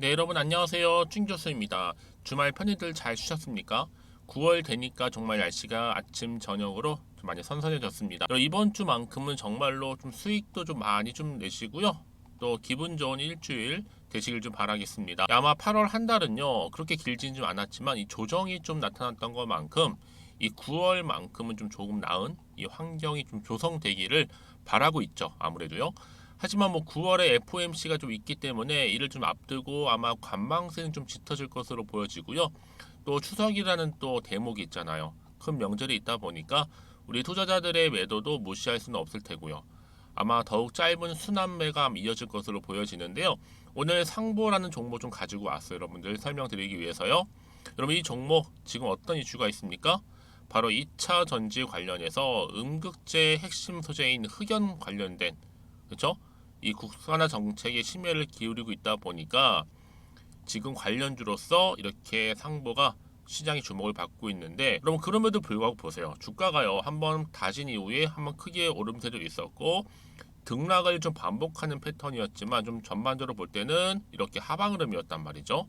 네, 여러분 안녕하세요. 충교수입니다. 주말 편히들 잘 쉬셨습니까? 9월 되니까 정말 날씨가 아침 저녁으로 좀 많이 선선해졌습니다. 이번 주만큼은 정말로 좀 수익도 좀 많이 좀 내시고요. 또 기분 좋은 일주일 되시길 좀 바라겠습니다. 아마 8월 한 달은요 그렇게 길지는 좀 않았지만 이 조정이 좀 나타났던 것만큼 이 9월만큼은 좀 조금 나은 이 환경이 좀 조성되기를 바라고 있죠. 아무래도요. 하지만 뭐 9월에 FOMC가 좀 있기 때문에 이를 좀 앞두고 아마 관망세는 좀 짙어질 것으로 보여지고요. 또 추석이라는 또 대목이 있잖아요. 큰 명절이 있다 보니까 우리 투자자들의 매도도 무시할 수는 없을 테고요. 아마 더욱 짧은 순환매가 이어질 것으로 보여지는데요. 오늘 상보라는 종목 좀 가지고 왔어요. 여러분들 설명드리기 위해서요. 여러분 이 종목 지금 어떤 이슈가 있습니까? 바로 2차 전지 관련해서 음극재 핵심 소재인 흑연 관련된 그렇죠? 이 국산화 정책에 심혈을 기울이고 있다 보니까 지금 관련주로서 이렇게 상보가 시장이 주목을 받고 있는데 그럼 그럼에도 불구하고 보세요. 주가가요. 한번 다진 이후에 한번 크게 오름세도 있었고 등락을 좀 반복하는 패턴이었지만 좀 전반적으로 볼 때는 이렇게 하방 흐름이었단 말이죠.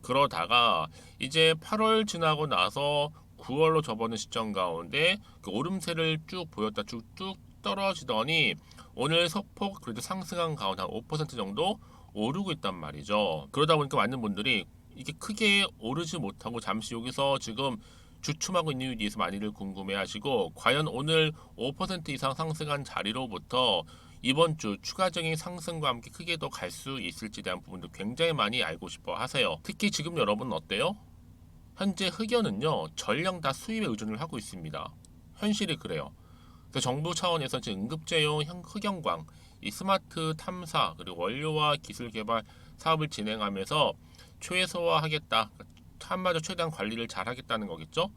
그러다가 이제 8월 지나고 나서 9월로 접어든 시점 가운데 그 오름세를 쭉 보였다 쭉쭉 떨어지더니 오늘 소폭 그래도 상승한 가운데 한 5% 정도 오르고 있단 말이죠. 그러다 보니까 많은 분들이 이게 크게 오르지 못하고 잠시 여기서 지금 주춤하고 있는 이유에 대해서 많이들 궁금해하시고 과연 오늘 5% 이상 상승한 자리로부터 이번 주 추가적인 상승과 함께 크게 더 갈 수 있을지 대한 부분도 굉장히 많이 알고 싶어 하세요. 특히 지금 여러분 어때요? 현재 흑연은요 전량 다 수입에 의존을 하고 있습니다. 현실이 그래요. 그래서 정부 차원에서 지금 응급제용 흑연광, 이 스마트 탐사 그리고 원료와 기술 개발 사업을 진행하면서 최소화하겠다. 한마디로 최대한 관리를 잘 하겠다는 거겠죠.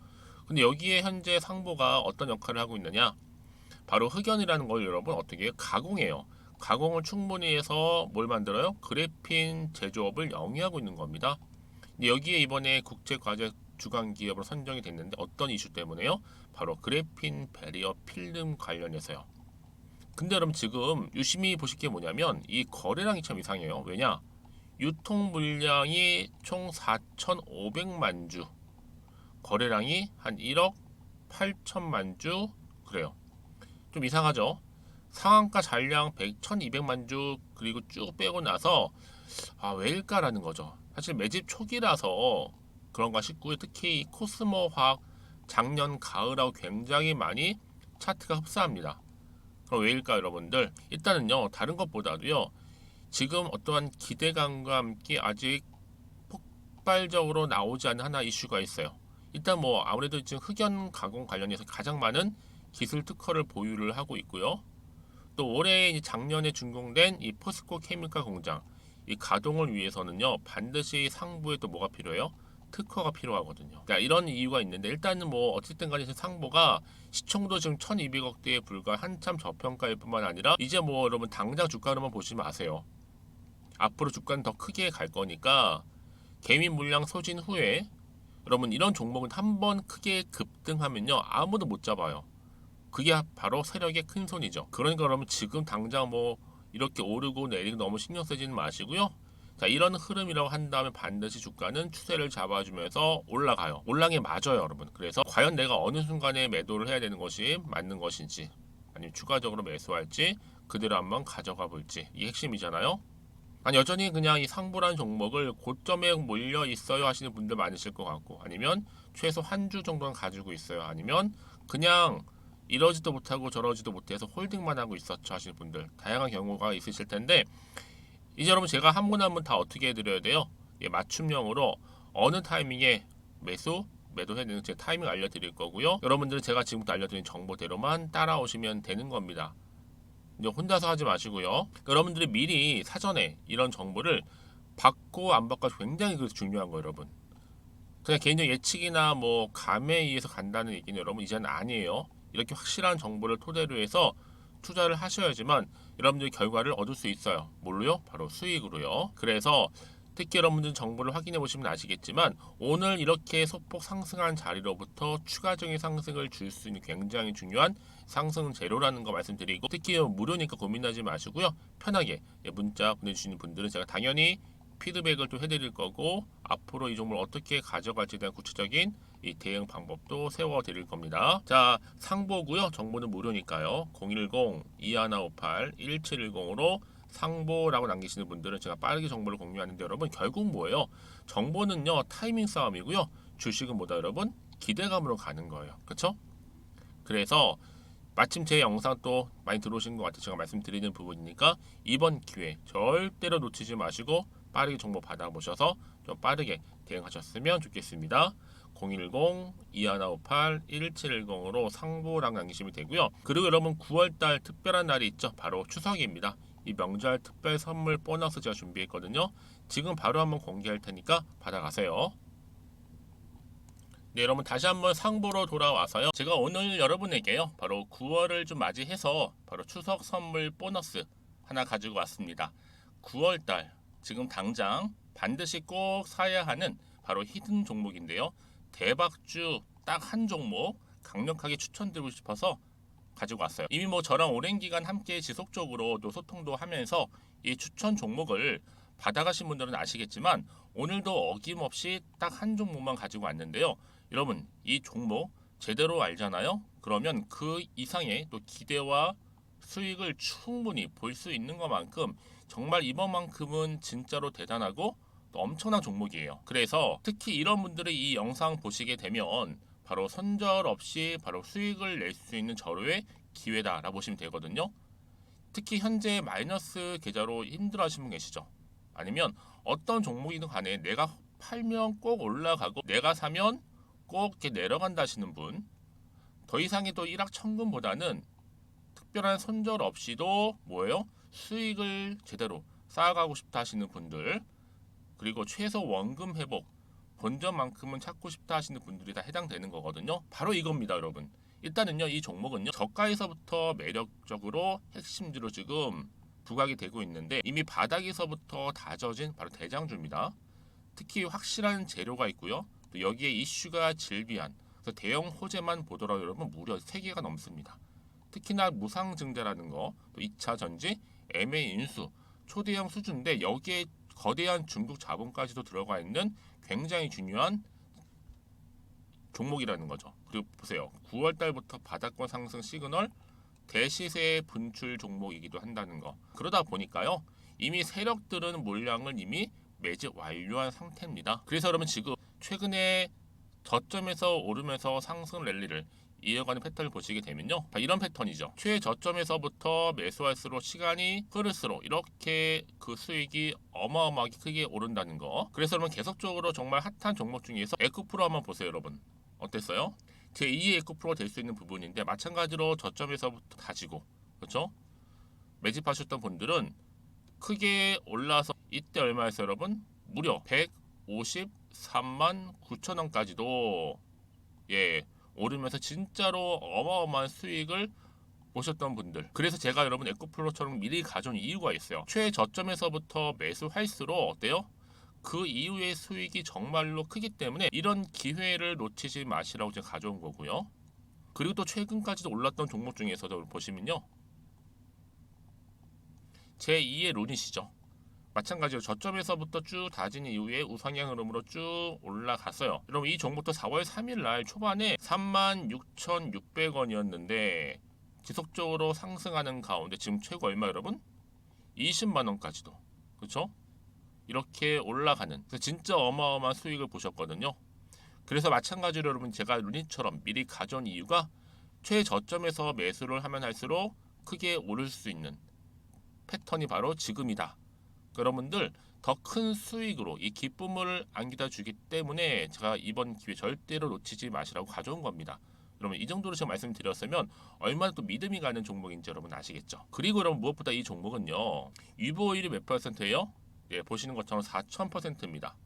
근데 여기에 현재 상보가 어떤 역할을 하고 있느냐? 바로 흑연이라는 걸 여러분 어떻게 가공해요. 가공을 충분히 해서 뭘 만들어요? 그래핀 제조업을 영위하고 있는 겁니다. 근데 여기에 이번에 국제과제 주간 기업으로 선정이 됐는데 어떤 이슈 때문에요? 바로 그래핀 배리어 필름 관련해서요. 근데 여러분 지금 유심히 보실 게 뭐냐면 이 거래량이 참 이상해요. 왜냐? 유통 물량이 총 4,500만 주, 거래량이 한 1억 8천만 주 그래요. 좀 이상하죠? 상한가 잔량 100, 1200만 주 그리고 쭉 빼고 나서 왜일까라는 거죠. 사실 매집 초기라서 그런가 싶고요. 특히 이 코스모 화학 작년 가을하고 굉장히 많이 차트가 흡사합니다. 그럼 왜일까 여러분들? 일단은요 다른 것보다도요 지금 어떠한 기대감과 함께 아직 폭발적으로 나오지 않은 하나 이슈가 있어요. 일단 뭐 아무래도 지금 흑연 가공 관련해서 가장 많은 기술 특허를 보유를 하고 있고요. 또 올해 작년에 준공된 이 포스코 케미칼 공장 이 가동을 위해서는요 반드시 상부에 또 뭐가 필요해요? 특허가 필요하거든요. 그러니까 이런 이유가 있는데 일단은 뭐 어쨌든 간에 상보가 시총도 지금 1200억대에 불과 한참 저평가일 뿐만 아니라 이제 뭐 여러분 당장 주가로만 보지 마세요. 앞으로 주가는 더 크게 갈 거니까 개미 물량 소진 후에 여러분 이런 종목은 한번 크게 급등하면요 아무도 못 잡아요. 그게 바로 세력의 큰 손이죠. 그러니까 여러분 지금 당장 뭐 이렇게 오르고 내리고 너무 신경 쓰지는 마시고요. 자, 이런 흐름이라고 한다면 반드시 주가는 추세를 잡아주면서 올라가요. 올랑에 맞아요, 여러분. 그래서 과연 내가 어느 순간에 매도를 해야 되는 것이 맞는 것인지 아니면 추가적으로 매수할지 그대로 한번 가져가 볼지 이 핵심이잖아요. 아니 여전히 그냥 이 상부란 종목을 고점에 몰려 있어요 하시는 분들 많으실 것 같고 아니면 최소 한 주 정도는 가지고 있어요 아니면 그냥 이러지도 못하고 저러지도 못해서 홀딩만 하고 있었죠 하시는 분들 다양한 경우가 있으실 텐데 이제 여러분 제가 한 분 한 분 다 어떻게 해드려야 돼요? 예, 맞춤형으로 어느 타이밍에 매도해야 되는 제 타이밍 알려드릴 거고요. 여러분들은 제가 지금부터 알려드린 정보대로만 따라오시면 되는 겁니다. 이제 혼자서 하지 마시고요. 그러니까 여러분들이 미리 사전에 이런 정보를 받고 안 받고 굉장히 중요한 거예요, 여러분. 그냥 개인적 예측이나 뭐 감에 의해서 간다는 얘기는 여러분 이제는 아니에요. 이렇게 확실한 정보를 토대로 해서 투자를 하셔야지만 여러분들이 결과를 얻을 수 있어요. 뭘로요? 바로 수익으로요. 그래서 특히 여러분들 정보를 확인해 보시면 아시겠지만 오늘 이렇게 소폭 상승한 자리로부터 추가적인 상승을 줄 수 있는 굉장히 중요한 상승 재료라는 거 말씀드리고 특히 무료니까 고민하지 마시고요. 편하게 문자 보내주시는 분들은 제가 당연히 피드백을 또 해드릴 거고 앞으로 이 종목을 어떻게 가져갈지에 대한 구체적인 이 대응 방법도 세워드릴 겁니다. 자, 상보고요. 정보는 무료니까요. 010-2158-1710으로 상보라고 남기시는 분들은 제가 빠르게 정보를 공유하는데 여러분 결국 뭐예요? 정보는요 타이밍 싸움이고요. 주식은 뭐다 여러분? 기대감으로 가는 거예요. 그렇죠? 그래서 마침 제 영상 또 많이 들어오신 것 같아요. 제가 말씀드리는 부분이니까 이번 기회 절대로 놓치지 마시고 빠르게 정보 받아보셔서 좀 빠르게 대응하셨으면 좋겠습니다. 010-2158-1710으로 상보랑 남기시면 되고요. 그리고 여러분 9월달 특별한 날이 있죠. 바로 추석입니다. 이 명절 특별 선물 보너스 제가 준비했거든요. 지금 바로 한번 공개할 테니까 받아가세요. 네, 여러분 다시 한번 상보로 돌아와서요. 제가 오늘 여러분에게요. 바로 9월을 좀 맞이해서 바로 추석 선물 보너스 하나 가지고 왔습니다. 9월달 지금 당장 반드시 꼭 사야 하는 바로 히든 종목인데요. 대박주 딱 한 종목 강력하게 추천드리고 싶어서 가지고 왔어요. 이미 뭐 저랑 오랜 기간 함께 지속적으로 또 소통도 하면서 이 추천 종목을 받아가신 분들은 아시겠지만 오늘도 어김없이 딱 한 종목만 가지고 왔는데요. 여러분 이 종목 제대로 알잖아요. 그러면 그 이상의 또 기대와 수익을 충분히 볼 수 있는 것만큼 정말 이번만큼은 진짜로 대단하고 또 엄청난 종목이에요. 그래서 특히 이런 분들이 이 영상 보시게 되면 바로 손절 없이 바로 수익을 낼 수 있는 절호의 기회다라고 보시면 되거든요. 특히 현재 마이너스 계좌로 힘들어하시는 분 계시죠? 아니면 어떤 종목이든 간에 내가 팔면 꼭 올라가고 내가 사면 꼭 이렇게 내려간다 하시는 분, 더 이상의 또 일확천금보다는 특별한 손절 없이도 뭐예요? 수익을 제대로 쌓아가고 싶다 하시는 분들, 그리고 최소 원금 회복 본전만큼은 찾고 싶다 하시는 분들이 다 해당되는 거거든요. 바로 이겁니다, 여러분. 일단은요, 이 종목은요, 저가에서부터 매력적으로 핵심주로 지금 부각이 되고 있는데 이미 바닥에서부터 다져진 바로 대장주입니다. 특히 확실한 재료가 있고요. 또 여기에 이슈가 질비한 그래서 대형 호재만 보더라도 여러분 무려 3개가 넘습니다. 특히나 무상증자라는 거, 또 2차 전지, M&A 인수, 초대형 수준인데 여기에 거대한 중국 자본까지도 들어가 있는 굉장히 중요한 종목이라는 거죠. 그리고 보세요. 9월 달부터 바닥권 상승 시그널 대시세 분출 종목이기도 한다는 거. 그러다 보니까요. 이미 세력들은 물량을 이미 매집 완료한 상태입니다. 그래서 여러분 지금 최근에 저점에서 오르면서 상승 랠리를 이어가는 패턴을 보시게 되면요. 이런 패턴이죠. 최저점에서부터 매수할수록 시간이 흐를수록 이렇게 그 수익이 어마어마하게 크게 오른다는 거. 그래서 여러분 계속적으로 정말 핫한 종목 중에서 에코프로 한번 보세요, 여러분. 어땠어요? 제2의 에코프로가 될 수 있는 부분인데 마찬가지로 저점에서부터 다지고 그렇죠? 매집하셨던 분들은 크게 올라서 이때 얼마였어요, 여러분? 무려 153만 9천 원까지도 오르면서 진짜로 어마어마한 수익을 보셨던 분들. 그래서 제가 여러분 에코플로처럼 미리 가져온 이유가 있어요. 최저점에서부터 매수할수록 어때요? 그 이후의 수익이 정말로 크기 때문에 이런 기회를 놓치지 마시라고 제가 가져온 거고요. 그리고 또 최근까지도 올랐던 종목 중에서도 보시면요. 제2의 론이시죠. 마찬가지로 저점에서부터 쭉 다진 이후에 우상향 흐름으로 쭉 올라갔어요. 여러분 이 종목도 4월 3일 날 초반에 36,600원이었는데 지속적으로 상승하는 가운데 지금 최고 얼마 여러분? 20만 원까지도. 그렇죠? 이렇게 올라가는 그래서 진짜 어마어마한 수익을 보셨거든요. 그래서 마찬가지로 여러분 제가 루닛처럼 미리 가져온 이유가 최저점에서 매수를 하면 할수록 크게 오를 수 있는 패턴이 바로 지금이다. 여러분들 더 큰 수익으로 이 기쁨을 안겨다 주기 때문에 제가 이번 기회 절대로 놓치지 마시라고 가져온 겁니다. 여러분 이 정도로 제가 말씀드렸으면 얼마나 또 믿음이 가는 종목인지 여러분 아시겠죠? 그리고 여러분 무엇보다 이 종목은요. 유보율이 몇 %예요? 보시는 것처럼 4,000%입니다.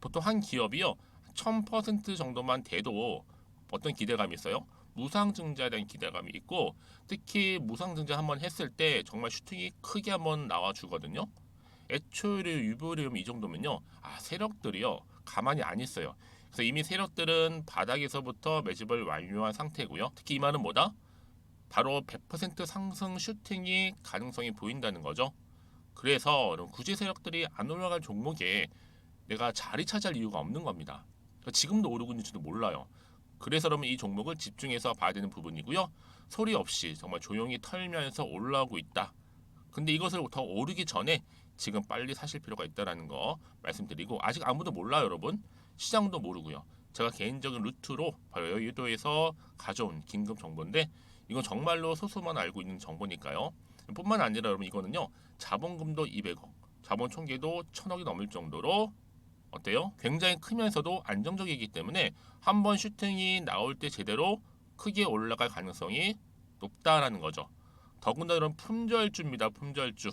보통 한 기업이요. 1,000% 정도만 돼도 어떤 기대감이 있어요? 무상증자에 대한 기대감이 있고 특히 무상증자 한번 했을 때 정말 슈팅이 크게 한번 나와주거든요. 애초에 유보율이 이 정도면요. 세력들이요. 가만히 안 있어요. 그래서 이미 세력들은 바닥에서부터 매집을 완료한 상태고요. 특히 이 말은 뭐다? 바로 100% 상승 슈팅이 가능성이 보인다는 거죠. 그래서 이런 구제 세력들이 안 올라갈 종목에 내가 자리 차지할 이유가 없는 겁니다. 그러니까 지금도 오르고 있는지도 몰라요. 그래서 그러면 이 종목을 집중해서 봐야 되는 부분이고요. 소리 없이 정말 조용히 털면서 올라오고 있다. 근데 이것을 더 오르기 전에 지금 빨리 사실 필요가 있다라는 거 말씀드리고, 아직 아무도 몰라요, 여러분. 시장도 모르고요. 제가 개인적인 루트로 바로 여의도에서 가져온 긴급 정보인데, 이건 정말로 소수만 알고 있는 정보니까요. 뿐만 아니라 여러분, 이거는요, 자본금도 200억, 자본 총계도 1000억이 넘을 정도로 어때요? 굉장히 크면서도 안정적이기 때문에 한번 슈팅이 나올 때 제대로 크게 올라갈 가능성이 높다라는 거죠. 더군다나 이런 품절주입니다. 품절주.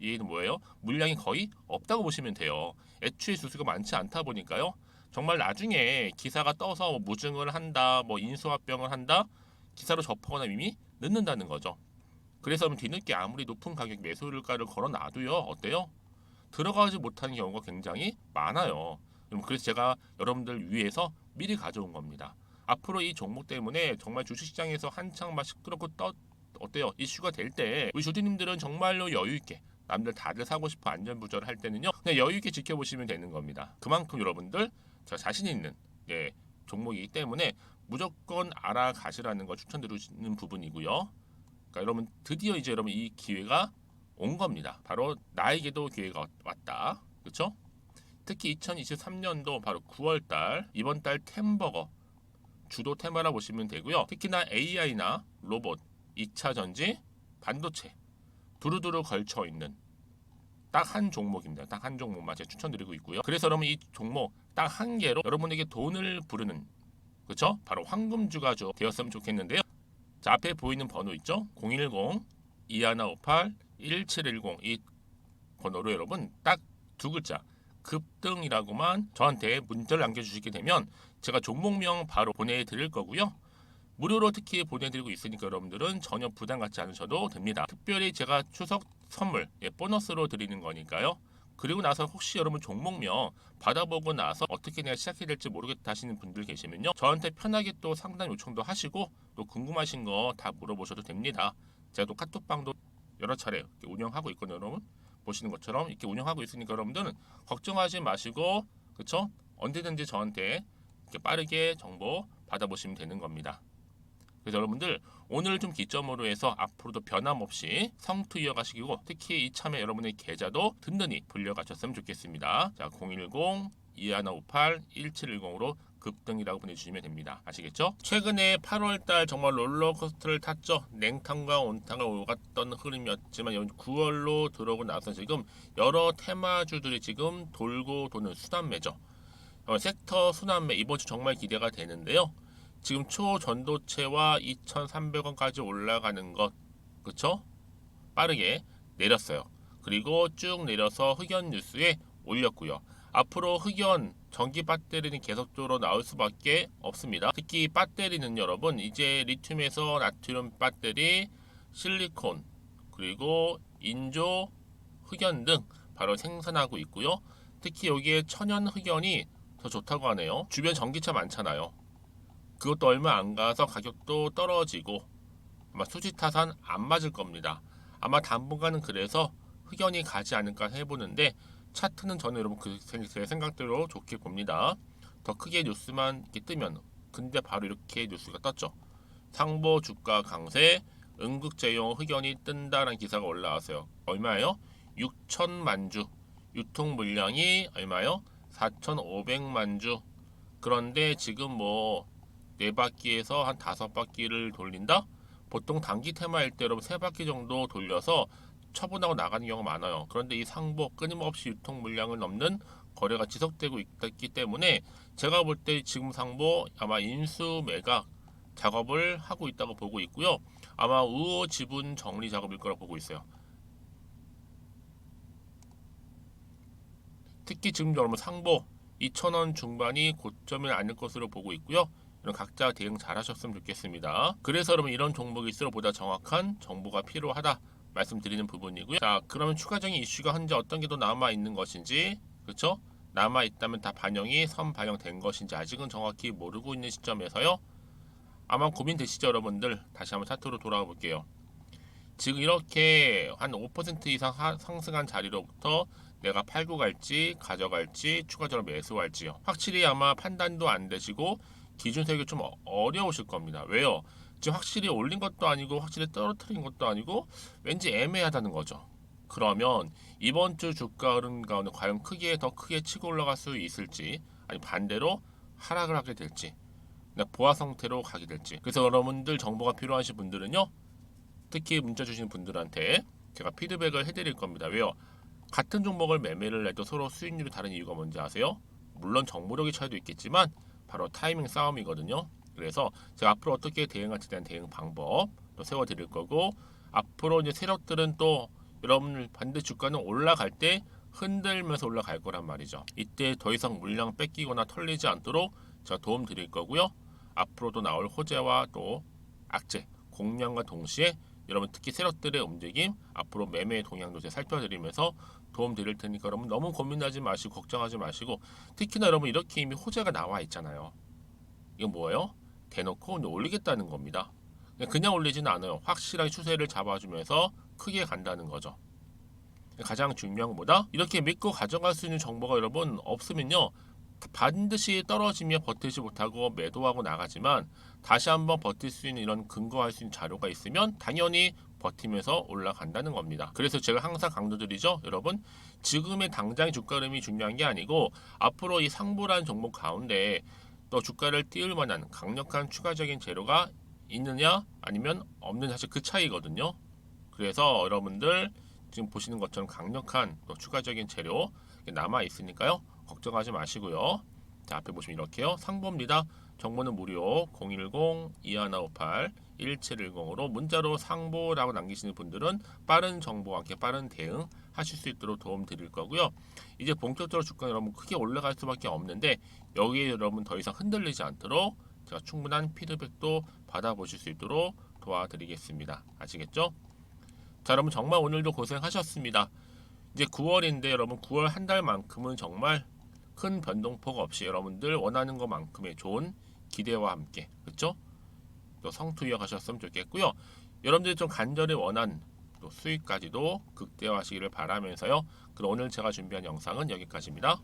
얘는 뭐예요? 물량이 거의 없다고 보시면 돼요. 애초에 수수가 많지 않다 보니까요. 정말 나중에 기사가 떠서 뭐 무증을 한다, 뭐 인수합병을 한다, 기사로 접하거나 이미 늦는다는 거죠. 그래서 뒤늦게 아무리 높은 가격 매수가를 걸어 놔도요, 어때요? 들어가지 못하는 경우가 굉장히 많아요. 그래서 제가 여러분들 위해서 미리 가져온 겁니다. 앞으로 이 종목 때문에 정말 주식시장에서 한창 막 시끄럽고 어때요? 이슈가 될 때 우리 주주님들은 정말로 여유 있게, 남들 다들 사고 싶어 안전부절을 할 때는요, 그냥 여유 있게 지켜보시면 되는 겁니다. 그만큼 여러분들 제가 자신 있는 종목이기 때문에 무조건 알아가시라는 걸 추천드리는 부분이고요. 그러니까 여러분 드디어 이제 여러분 이 기회가 온 겁니다. 바로 나에게도 기회가 왔다. 그렇죠? 특히 2023년도 바로 9월달, 이번 달 템버거 주도 테마라 보시면 되고요. 특히나 AI나 로봇, 2차 전지, 반도체 두루두루 걸쳐 있는 딱 한 종목입니다. 딱 한 종목만 제가 추천드리고 있고요. 그래서 여러분 이 종목 딱 한 개로 여러분에게 돈을 부르는, 그렇죠? 바로 황금주가죠. 되었으면 좋겠는데요. 자, 앞에 보이는 번호 있죠? 010-2158-1710 이 번호로 여러분 딱 두 글자 급등이라고만 저한테 문자를 남겨주시게 되면 제가 종목명 바로 보내드릴 거고요. 무료로 특히 보내드리고 있으니까 여러분들은 전혀 부담 갖지 않으셔도 됩니다. 특별히 제가 추석 선물 보너스로 드리는 거니까요. 그리고 나서 혹시 여러분 종목명 받아보고 나서 어떻게 내가 시작해야 될지 모르겠다 하시는 분들 계시면요, 저한테 편하게 또 상담 요청도 하시고 또 궁금하신 거 다 물어보셔도 됩니다. 제가 또 카톡방도 여러 차례 운영하고 있거든요. 여러분 보시는 것처럼 이렇게 운영하고 있으니까 여러분들은 걱정하지 마시고, 그쵸? 언제든지 저한테 이렇게 빠르게 정보 받아보시면 되는 겁니다. 그래서 여러분들 오늘 좀 기점으로 해서 앞으로도 변함없이 성투 이어가시고, 특히 이참에 여러분의 계좌도 든든히 불려가셨으면 좋겠습니다. 자, 010-2158-1710으로 급등이라고 보내주시면 됩니다. 아시겠죠? 최근에 8월달 정말 롤러코스터를 탔죠. 냉탕과 온탕을 오갔던 흐름이었지만 9월로 들어오고 나서 지금 여러 테마주들이 지금 돌고 도는 순환매죠. 섹터 순환매 이번 주 정말 기대가 되는데요. 지금 초전도체와 2,300원까지 올라가는 것, 그쵸? 빠르게 내렸어요. 그리고 쭉 내려서 흑연 뉴스에 올렸고요. 앞으로 흑연 전기 배터리는 계속적으로 나올 수밖에 없습니다. 특히 배터리는 여러분 이제 리튬에서 나트륨 배터리, 실리콘, 그리고 인조, 흑연 등 바로 생산하고 있고요. 특히 여기에 천연 흑연이 더 좋다고 하네요. 주변 전기차 많잖아요. 그것도 얼마 안 가서 가격도 떨어지고 아마 수지타산 안 맞을 겁니다. 아마 당분간은 그래서 흑연이 가지 않을까 해보는데, 차트는 저는 여러분 제 생각대로 좋게 봅니다. 더 크게 뉴스만 이렇게 뜨면, 근데 바로 이렇게 뉴스가 떴죠. 상보 주가 강세, 응급제용 흑연이 뜬다라는 기사가 올라왔어요. 얼마예요? 6천만 주. 유통 물량이 얼마요? 4,500만 주. 그런데 지금 뭐 4바퀴에서 한 5바퀴를 돌린다? 보통 단기 테마일 때 여러분 3바퀴 정도 돌려서 처분하고 나가는 경우가 많아요. 그런데 이 상보 끊임없이 유통 물량을 넘는 거래가 지속되고 있기 때문에 제가 볼 때 지금 상보 아마 인수 매각 작업을 하고 있다고 보고 있고요. 아마 우호 지분 정리 작업일 거라고 보고 있어요. 특히 지금 여러분 상보 2,000원 중반이 고점이 아닐 것으로 보고 있고요. 이런 각자 대응 잘 하셨으면 좋겠습니다. 그래서 여러분 이런 종목일수록 보다 정확한 정보가 필요하다 말씀드리는 부분이고요. 자, 그러면 추가적인 이슈가 현재 어떤 게 더 남아 있는 것인지, 그렇죠? 남아 있다면 다 반영이 선반영된 것인지 아직은 정확히 모르고 있는 시점에서요. 아마 고민되시죠, 여러분들? 다시 한번 차트로 돌아가 볼게요. 지금 이렇게 한 5% 이상 상승한 자리로부터 내가 팔고 갈지 가져갈지 추가적으로 매수할지요. 확실히 아마 판단도 안 되시고 기준 세우기 좀 어려우실 겁니다. 왜요? 지금 확실히 올린 것도 아니고 확실히 떨어뜨린 것도 아니고 왠지 애매하다는 거죠. 그러면 이번 주 주가 흐름 가운데 과연 더 크게 치고 올라갈 수 있을지, 아니 반대로 하락을 하게 될지, 보아 상태로 가게 될지. 그래서 여러분들 정보가 필요하신 분들은요, 특히 문자 주신 분들한테 제가 피드백을 해드릴 겁니다. 왜요? 같은 종목을 매매를 해도 서로 수익률이 다른 이유가 뭔지 아세요? 물론 정보력의 차이도 있겠지만 바로 타이밍 싸움이거든요. 그래서 제가 앞으로 어떻게 대응할지에 대한 대응 방법 또 세워드릴 거고, 앞으로 이제 세력들은 또 여러분들 반대 주가는 올라갈 때 흔들면서 올라갈 거란 말이죠. 이때 더 이상 물량 뺏기거나 털리지 않도록 제가 도움 드릴 거고요. 앞으로도 나올 호재와 또 악재, 공략과 동시에 여러분 특히 세력들의 움직임, 앞으로 매매 동향도 제가 살펴드리면서 도움 드릴 테니까 여러분 너무 고민하지 마시고 걱정하지 마시고, 특히나 여러분 이렇게 이미 호재가 나와 있잖아요. 이건 뭐예요? 대놓고 올리겠다는 겁니다. 그냥 올리지는 않아요. 확실하게 추세를 잡아주면서 크게 간다는 거죠. 가장 중요한 것보다 이렇게 믿고 가져갈 수 있는 정보가 여러분 없으면요, 반드시 떨어지며 버티지 못하고 매도하고 나가지만 다시 한번 버틸 수 있는 이런 근거할 수 있는 자료가 있으면 당연히 버티면서 올라간다는 겁니다. 그래서 제가 항상 강조드리죠. 여러분, 지금의 당장의 주가 흐름이 중요한 게 아니고 앞으로 이 상보라는 종목 가운데 또 주가를 띄울 만한 강력한 추가적인 재료가 있느냐 아니면 없느냐, 사실 그 차이거든요. 그래서 여러분들 지금 보시는 것처럼 강력한 또 추가적인 재료 남아 있으니까요, 걱정하지 마시고요. 자, 앞에 보시면 이렇게요. 상보입니다. 정보는 무료 010-2158-1710으로 문자로 상보라고 남기시는 분들은 빠른 정보와 함께 빠른 대응 하실 수 있도록 도움 드릴 거고요. 이제 본격적으로 주가 여러분 크게 올라갈 수밖에 없는데 여기에 여러분 더 이상 흔들리지 않도록 제가 충분한 피드백도 받아보실 수 있도록 도와드리겠습니다. 아시겠죠? 자, 여러분 정말 오늘도 고생하셨습니다. 이제 9월인데 여러분 9월 한 달만큼은 정말 큰 변동폭 없이 여러분들 원하는 것만큼의 좋은 기대와 함께, 그렇죠? 또 성투 이어가셨으면 좋겠고요. 여러분들이 좀 간절히 원한 또 수익까지도 극대화하시기를 바라면서요. 그럼 오늘 제가 준비한 영상은 여기까지입니다.